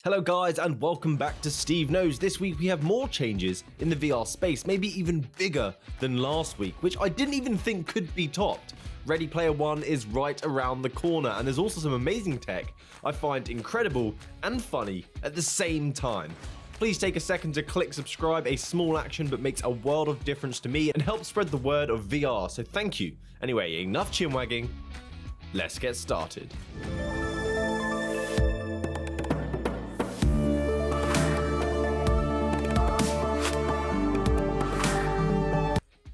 Hello guys and welcome back to SteveKnows. This week we have more changes in the VR space, maybe even bigger than last week, which I didn't even think could be topped. Ready Player One is right around the corner, and there's also some amazing tech I find incredible and funny at the same time. Please take a second to click subscribe, a small action but makes a world of difference to me and helps spread the word of VR, so thank you. Anyway, enough chin wagging, let's get started.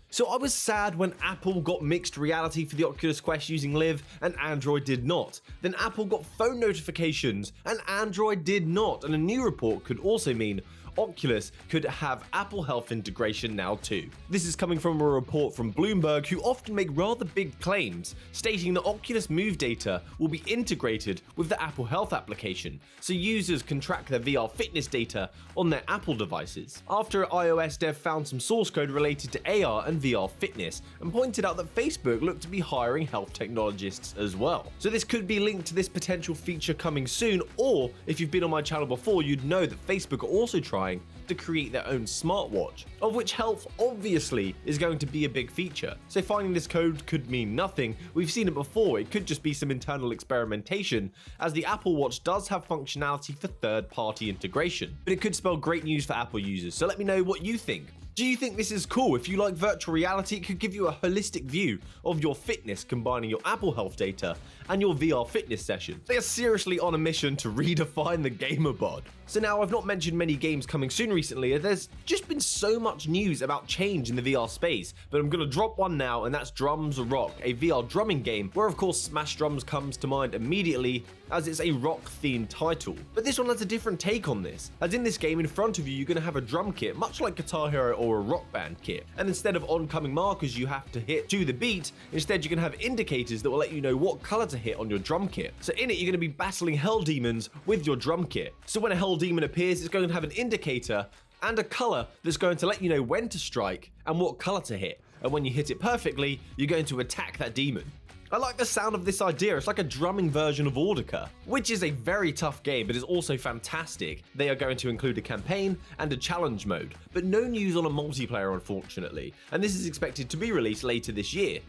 So I was sad when Apple got mixed reality for the Oculus Quest using Live and Android did not. Then Apple got phone notifications and Android did not. And a new report could also mean Oculus could have Apple Health integration now too. This is coming from a report from Bloomberg, who often make rather big claims, stating that Oculus Move data will be integrated with the Apple Health application, so users can track their VR fitness data on their Apple devices. After an iOS dev found some source code related to AR and VR fitness and pointed out that Facebook looked to be hiring health technologists as well. So this could be linked to this potential feature coming soon, or if you've been on my channel before, you'd know that Facebook are also trying to create their own smartwatch, of which health obviously is going to be a big feature. So finding this code could mean nothing. We've seen it before, it could just be some internal experimentation, as the Apple Watch does have functionality for third-party integration. But it could spell great news for Apple users, so let me know what you think. Do you think this is cool? If you like virtual reality, it could give you a holistic view of your fitness, combining your Apple Health data and your VR fitness sessions. They are seriously on a mission to redefine the gamer bod. So now, I've not mentioned many games coming soon recently, there's just been so much news about change in the VR space, but I'm gonna drop one now, and that's Drums Rock, a VR drumming game where of course Smash Drums comes to mind immediately, as it's a rock-themed title. But this one has a different take on this, as in this game in front of you, you're gonna have a drum kit, much like Guitar Hero or a Rock Band kit, and instead of oncoming markers you have to hit to the beat, instead you can have indicators that will let you know what color to hit on your drum kit. So in it, you're going to be battling hell demons with your drum kit. So when a hell demon appears, it's going to have an indicator and a color that's going to let you know when to strike and what color to hit, and when you hit it perfectly, you're going to attack that demon. I like the sound of this idea. It's like a drumming version of Audica, which is a very tough game but is also fantastic. They are going to include a campaign and a challenge mode, but no news on a multiplayer unfortunately, and this is expected to be released later this year.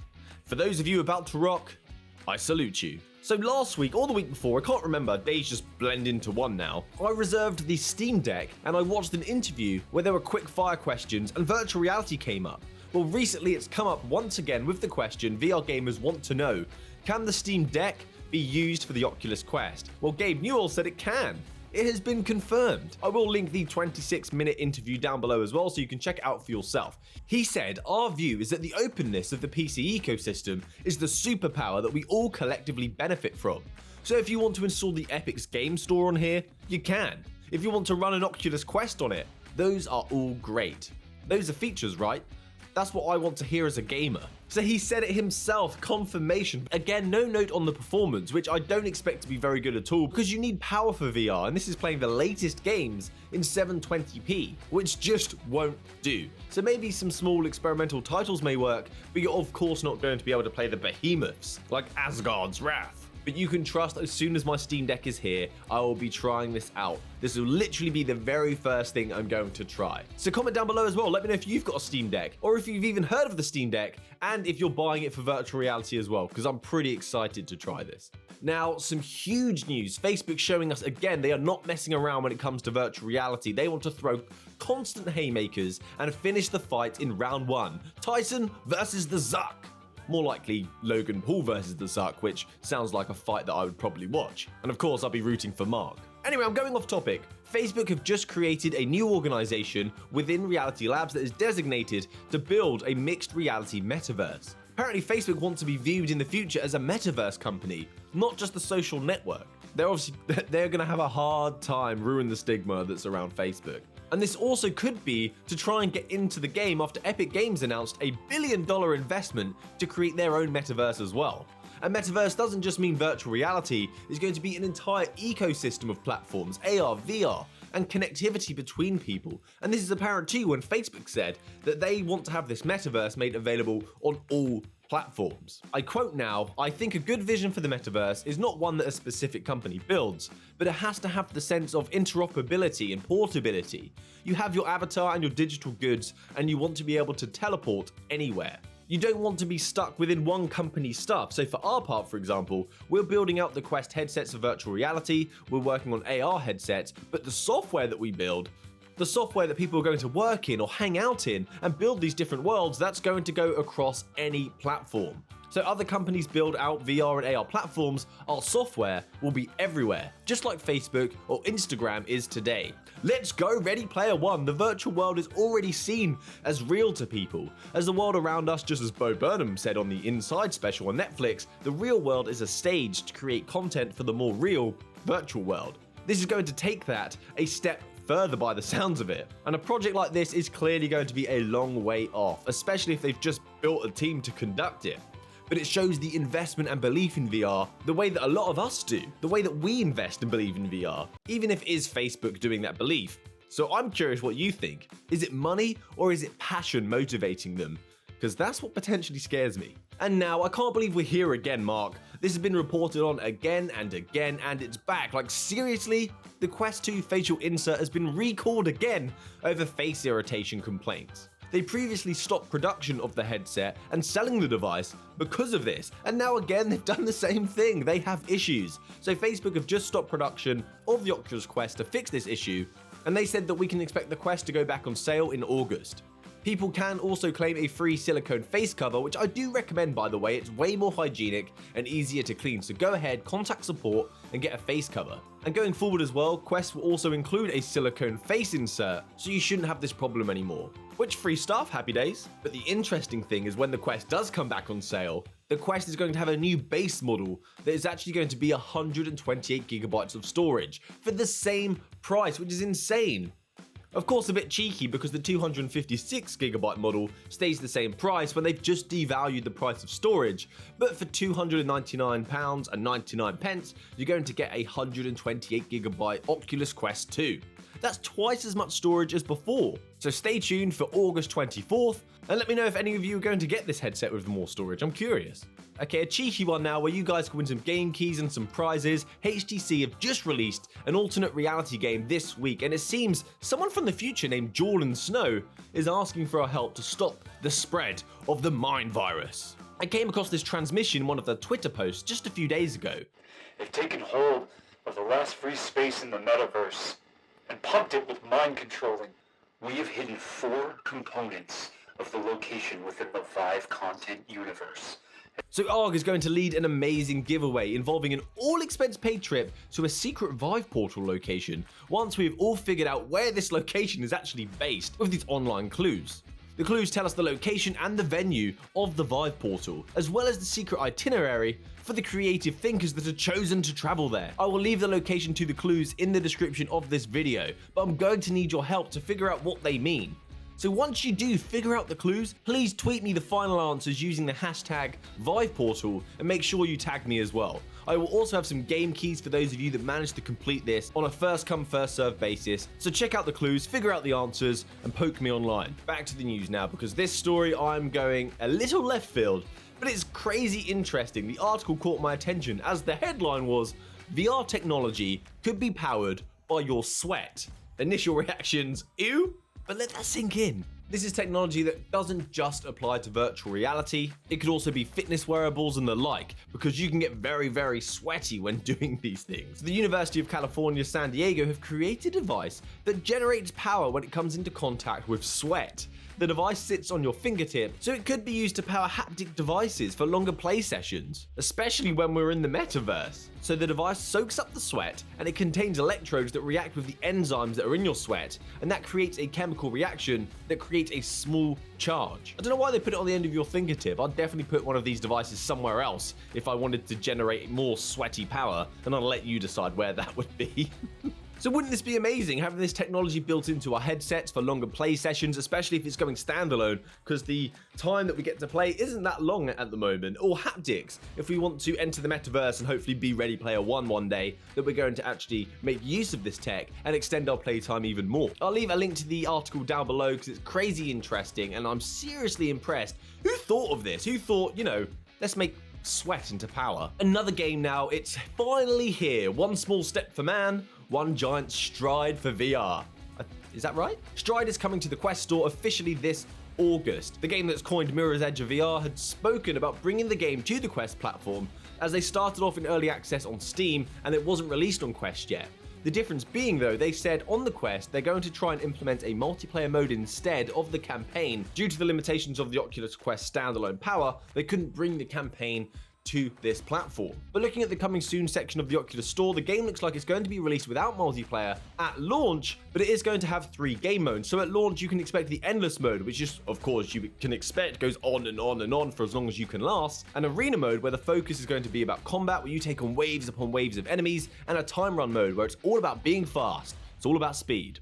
For those of you about to rock, I salute you. So last week or the week before, I can't remember, days just blend into one now, I reserved the Steam Deck and I watched an interview where there were quick fire questions and virtual reality came up. Well, recently it's come up once again with the question VR gamers want to know, can the Steam Deck be used for the Oculus Quest? Well, Gabe Newell said it can. It has been confirmed. I will link the 26-minute interview down below as well so you can check it out for yourself. He said, our view is that the openness of the PC ecosystem is the superpower that we all collectively benefit from. So if you want to install the Epic's game store on here, you can. If you want to run an Oculus Quest on it, those are all great. Those are features, right? That's what I want to hear as a gamer. So he said it himself, confirmation. Again, no note on the performance, which I don't expect to be very good at all because you need power for VR, and this is playing the latest games in 720p, which just won't do. So maybe some small experimental titles may work, but you're of course not going to be able to play the behemoths like Asgard's Wrath. But you can trust, as soon as my Steam Deck is here, I will be trying this out. This will literally be the very first thing I'm going to try. So comment down below as well, let me know if you've got a Steam Deck, or if you've even heard of the Steam Deck, and if you're buying it for virtual reality as well, because I'm pretty excited to try this. Now, some huge news. Facebook showing us again they are not messing around when it comes to virtual reality. They want to throw constant haymakers and finish the fight in round one. Tyson versus the Zuck. More likely Logan Paul versus the Zuck, which sounds like a fight that I would probably watch. And of course, I'll be rooting for Mark. Anyway, I'm going off topic. Facebook have just created a new organization within Reality Labs that is designated to build a mixed reality metaverse. Apparently, Facebook wants to be viewed in the future as a metaverse company, not just a social network. They're going to have a hard time ruining the stigma that's around Facebook. And this also could be to try and get into the game after Epic Games announced a $1 billion investment to create their own metaverse as well. And metaverse doesn't just mean virtual reality, it's going to be an entire ecosystem of platforms, AR, VR, and connectivity between people. And this is apparent too when Facebook said that they want to have this metaverse made available on all platforms. I quote now, "I think a good vision for the metaverse is not one that a specific company builds, but it has to have the sense of interoperability and portability. You have your avatar and your digital goods, and you want to be able to teleport anywhere. You don't want to be stuck within one company's stuff." So for our part, for example, we're building out the Quest headsets for virtual reality, we're working on AR headsets, but the software that we build, the software that people are going to work in or hang out in and build these different worlds, that's going to go across any platform. So other companies build out VR and AR platforms, our software will be everywhere, just like Facebook or Instagram is today. Let's go, Ready Player One. The virtual world is already seen as real to people. As the world around us, just as Bo Burnham said on the Inside special on Netflix, the real world is a stage to create content for the more real virtual world. This is going to take that a step further by the sounds of it. And a project like this is clearly going to be a long way off, especially if they've just built a team to conduct it. But it shows the investment and belief in VR the way that a lot of us do, the way that we invest and believe in VR, even if it is Facebook doing that belief. So I'm curious what you think. Is it money or is it passion motivating them? Because that's what potentially scares me. And now, I can't believe we're here again, Mark. This has been reported on again and again, and it's back. Like, seriously? The Quest 2 facial insert has been recalled again over face irritation complaints. They previously stopped production of the headset and selling the device because of this, and now again they've done the same thing. They have issues. So Facebook have just stopped production of the Oculus Quest to fix this issue, and they said that we can expect the Quest to go back on sale in August. People can also claim a free silicone face cover, which I do recommend, by the way. It's way more hygienic and easier to clean, so go ahead, contact support and get a face cover. And going forward as well, Quest will also include a silicone face insert, so you shouldn't have this problem anymore. Which free stuff, happy days. But the interesting thing is when the Quest does come back on sale, the Quest is going to have a new base model that is actually going to be 128 gigabytes of storage for the same price, which is insane. Of course, a bit cheeky because the 256GB model stays the same price when they've just devalued the price of storage, but for £299.99, you're going to get a 128GB Oculus Quest 2. That's twice as much storage as before. So stay tuned for August 24th, and let me know if any of you are going to get this headset with more storage. I'm curious. Okay, a cheeky one now where you guys can win some game keys and some prizes. HTC have just released an alternate reality game this week, and it seems someone from the future named Jordan Snow is asking for our help to stop the spread of the mind virus. I came across this transmission in one of their Twitter posts just a few days ago. They've taken hold of the last free space in the metaverse and pumped it with mind controlling. We have hidden 4 components of the location within the Vive content universe. So ARG is going to lead an amazing giveaway involving an all-expense-paid trip to a secret VIVEPortal location once we've all figured out where this location is actually based with these online clues. The clues tell us the location and the venue of the VIVEPortal, as well as the secret itinerary for the creative thinkers that are chosen to travel there. I will leave the location to the clues in the description of this video, but I'm going to need your help to figure out what they mean. So once you do figure out the clues, please tweet me the final answers using the hashtag VIVEPortal and make sure you tag me as well. I will also have some game keys for those of you that manage to complete this on a first come first served basis. So check out the clues, figure out the answers, and poke me online. Back to the news now, because this story I'm going a little left field, but it's crazy interesting. The article caught my attention as the headline was, VR technology could be powered by your sweat. Initial reactions, ew? But let that sink in. This is technology that doesn't just apply to virtual reality, it could also be fitness wearables and the like, because you can get very, very sweaty when doing these things. The University of California, San Diego have created a device that generates power when it comes into contact with sweat. The device sits on your fingertip, so it could be used to power haptic devices for longer play sessions, especially when we're in the metaverse. So the device soaks up the sweat, and it contains electrodes that react with the enzymes that are in your sweat, and that creates a chemical reaction that creates a small charge. I don't know why they put it on the end of your fingertip. I'd definitely put one of these devices somewhere else if I wanted to generate more sweaty power, and I'll let you decide where that would be. So wouldn't this be amazing, having this technology built into our headsets for longer play sessions, especially if it's going standalone, because the time that we get to play isn't that long at the moment, or haptics, if we want to enter the metaverse and hopefully be Ready Player One one day, that we're going to actually make use of this tech and extend our playtime even more. I'll leave a link to the article down below because it's crazy interesting and I'm seriously impressed. Who thought of this? Who thought, let's make sweat into power? Another game now, it's finally here. One small step for man, one giant stride for VR. Is that right? Stride is coming to the Quest store officially this August. The game that's coined Mirror's Edge of VR had spoken about bringing the game to the Quest platform, as they started off in early access on Steam and it wasn't released on Quest yet. The difference being, though, they said on the Quest they're going to try and implement a multiplayer mode instead of the campaign. Due to the limitations of the Oculus Quest standalone power, they couldn't bring the campaign to this platform. But looking at the coming soon section of the Oculus store, the game looks like it's going to be released without multiplayer at launch, but it is going to have 3 game modes. So at launch you can expect the endless mode, which is, of course, you can expect goes on and on and on for as long as you can last, an arena mode where the focus is going to be about combat, where you take on waves upon waves of enemies, and a time run mode where it's all about being fast. It's all about speed.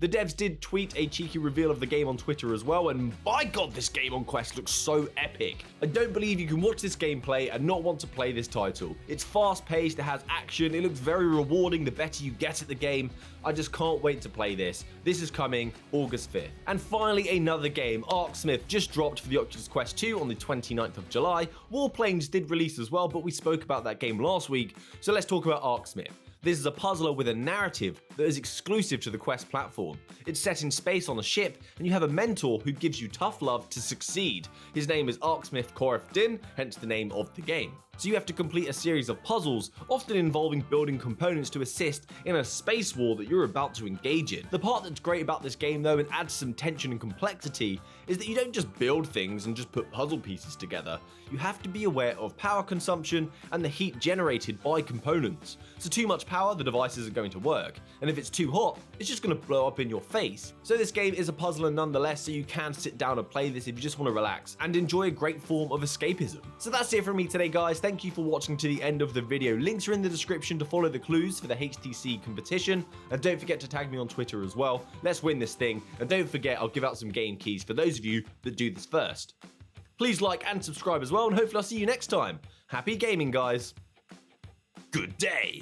The devs did tweet a cheeky reveal of the game on Twitter as well, and by God, this game on Quest looks so epic. I don't believe you can watch this gameplay and not want to play this title. It's fast-paced, it has action, it looks very rewarding the better you get at the game. I just can't wait to play this. This is coming August 5th. And finally, another game, ArcSmith, just dropped for the Oculus Quest 2 on the 29th of July. Warplanes did release as well, but we spoke about that game last week, so let's talk about ArcSmith. This is a puzzler with a narrative that is exclusive to the Quest platform. It's set in space on a ship, and you have a mentor who gives you tough love to succeed. His name is ArcSmith Din, hence the name of the game. So you have to complete a series of puzzles, often involving building components to assist in a space war that you're about to engage in. The part that's great about this game, though, and adds some tension and complexity, is that you don't just build things and just put puzzle pieces together. You have to be aware of power consumption and the heat generated by components. So too much power, the device isn't going to work, and if it's too hot, it's just going to blow up in your face. So this game is a puzzler nonetheless, so you can sit down and play this if you just want to relax and enjoy a great form of escapism. So that's it from me today, guys. Thank you for watching to the end of the video. Links are in the description to follow the clues for the HTC competition, and don't forget to tag me on Twitter as well. Let's win this thing, and don't forget I'll give out some game keys for those of you that do this first. Please like and subscribe as well, and hopefully I'll see you next time. Happy gaming, guys. Good day.